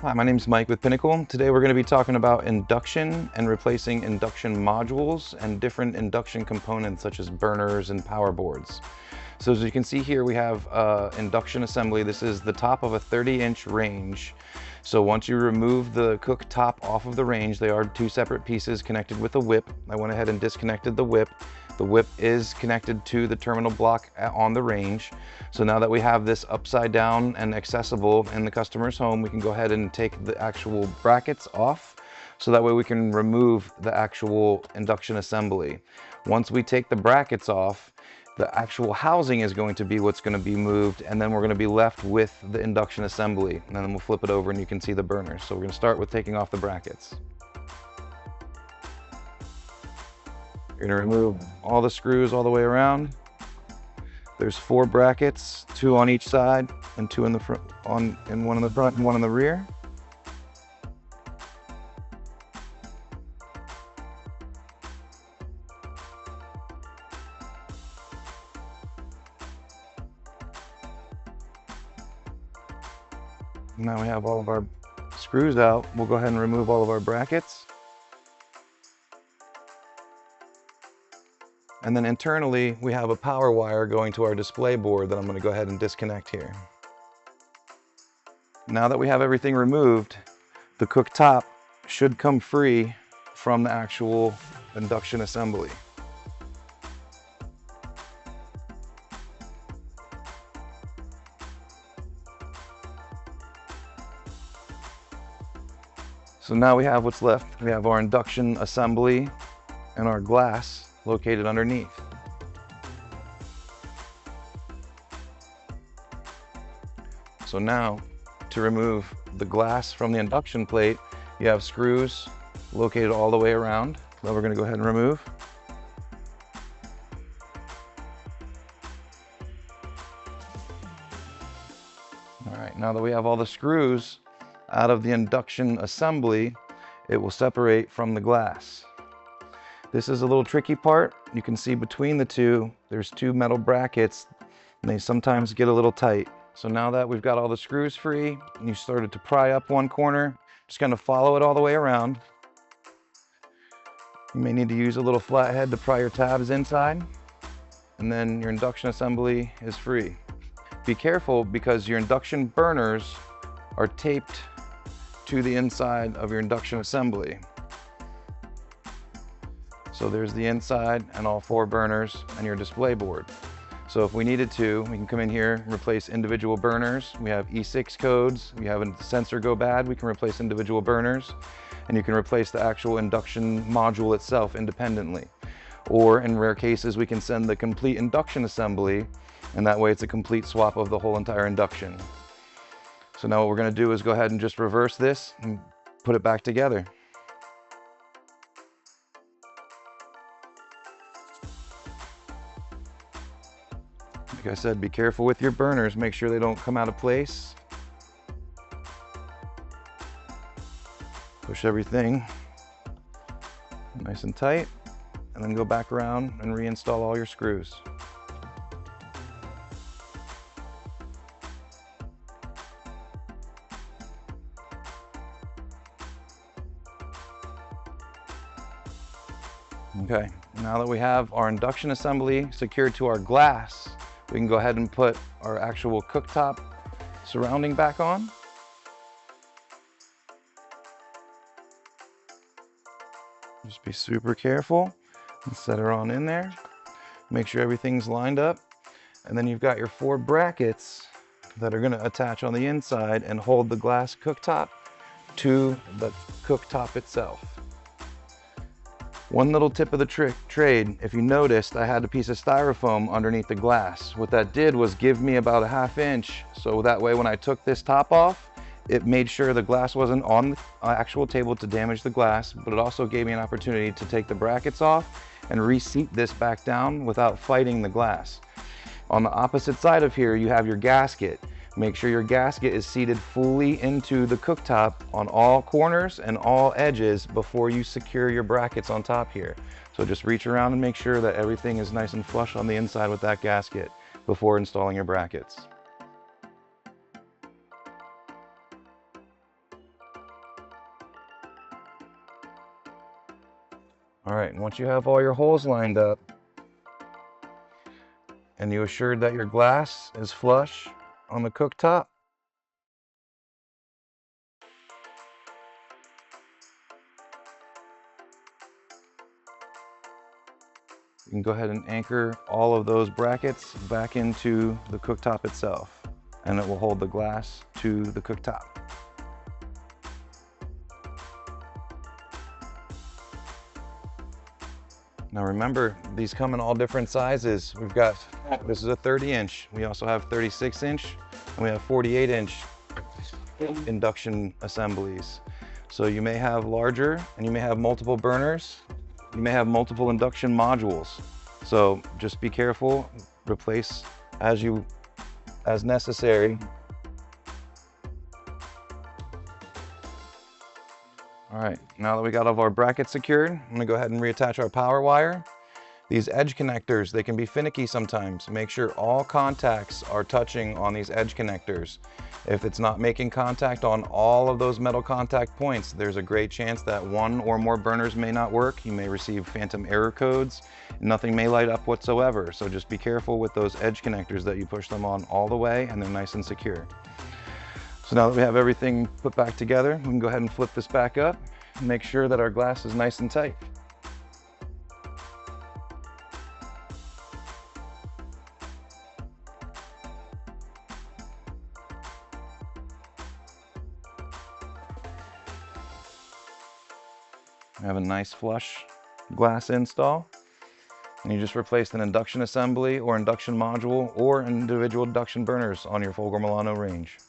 Hi, my name is Mike with Pinnacle. Today we're going to be talking about induction and replacing induction modules and different induction components such as burners and power boards. So as you can see here, we have induction assembly. This is the top of a 30-inch range. So once you remove the cooktop off of the range, they are two separate pieces connected with a whip. I went ahead and disconnected the whip. The whip is connected to the terminal block on the range. So now that we have this upside down and accessible in the customer's home, we can go ahead and take the actual brackets off. So that way we can remove the actual induction assembly. Once we take the brackets off, the actual housing is going to be what's going to be moved, and then we're going to be left with the induction assembly. And then we'll flip it over and you can see the burners. So we're going to start with taking off the brackets. You're going to remove all the screws all the way around. There's 4 brackets, 2 on each side and 2 in the front, and 1 in the front and 1 in the rear. Now we have all of our screws out. We'll go ahead and remove all of our brackets. And then internally, we have a power wire going to our display board that I'm going to go ahead and disconnect here. Now that we have everything removed, the cooktop should come free from the actual induction assembly. So now we have what's left. We have our induction assembly and our glass located underneath. So now, to remove the glass from the induction plate, you have screws located all the way around that we're going to go ahead and remove. All right, now that we have all the screws out of the induction assembly, it will separate from the glass. This is a little tricky part. You can see between the two, there's 2 metal brackets, and they sometimes get a little tight. So now that we've got all the screws free, and you started to pry up one corner, just kind of follow it all the way around. You may need to use a little flathead to pry your tabs inside, and then your induction assembly is free. Be careful because your induction burners are taped to the inside of your induction assembly. So there's the inside and all 4 burners and your display board. So if we needed to, we can come in here and replace individual burners. We have E6 codes. We have a sensor go bad, we can replace individual burners. And you can replace the actual induction module itself independently. Or in rare cases, we can send the complete induction assembly, and that way it's a complete swap of the whole entire induction. So now what we're going to do is go ahead and just reverse this and put it back together. Like I said, be careful with your burners. Make sure they don't come out of place. Push everything nice and tight, and then go back around and reinstall all your screws. Okay, now that we have our induction assembly secured to our glass, we can go ahead and put our actual cooktop surrounding back on. Just be super careful and set her on in there. Make sure everything's lined up. And then you've got your 4 brackets that are going to attach on the inside and hold the glass cooktop to the cooktop itself. One little tip of the trade, if you noticed, I had a piece of styrofoam underneath the glass. What that did was give me about a ½ inch, so that way when I took this top off, it made sure the glass wasn't on the actual table to damage the glass, but it also gave me an opportunity to take the brackets off and reseat this back down without fighting the glass. On the opposite side of here, you have your gasket. Make sure your gasket is seated fully into the cooktop on all corners and all edges before you secure your brackets on top here. So just reach around and make sure that everything is nice and flush on the inside with that gasket before installing your brackets. All right, and once you have all your holes lined up and you assured that your glass is flush on the cooktop, you can go ahead and anchor all of those brackets back into the cooktop itself, and it will hold the glass to the cooktop. Now remember, these come in all different sizes. We've got, this is a 30-inch. We also have 36-inch, and we have 48-inch induction assemblies. So you may have larger, and you may have multiple burners. You may have multiple induction modules. So just be careful, replace as necessary. All right, now that we got all of our brackets secured, I'm gonna go ahead and reattach our power wire. These edge connectors, they can be finicky sometimes. Make sure all contacts are touching on these edge connectors. If it's not making contact on all of those metal contact points, there's a great chance that one or more burners may not work. You may receive phantom error codes. Nothing may light up whatsoever. So just be careful with those edge connectors that you push them on all the way and they're nice and secure. So now that we have everything put back together, we can go ahead and flip this back up and make sure that our glass is nice and tight. We have a nice flush glass install, and you just replaced an induction assembly or induction module or individual induction burners on your Fulgor Milano range.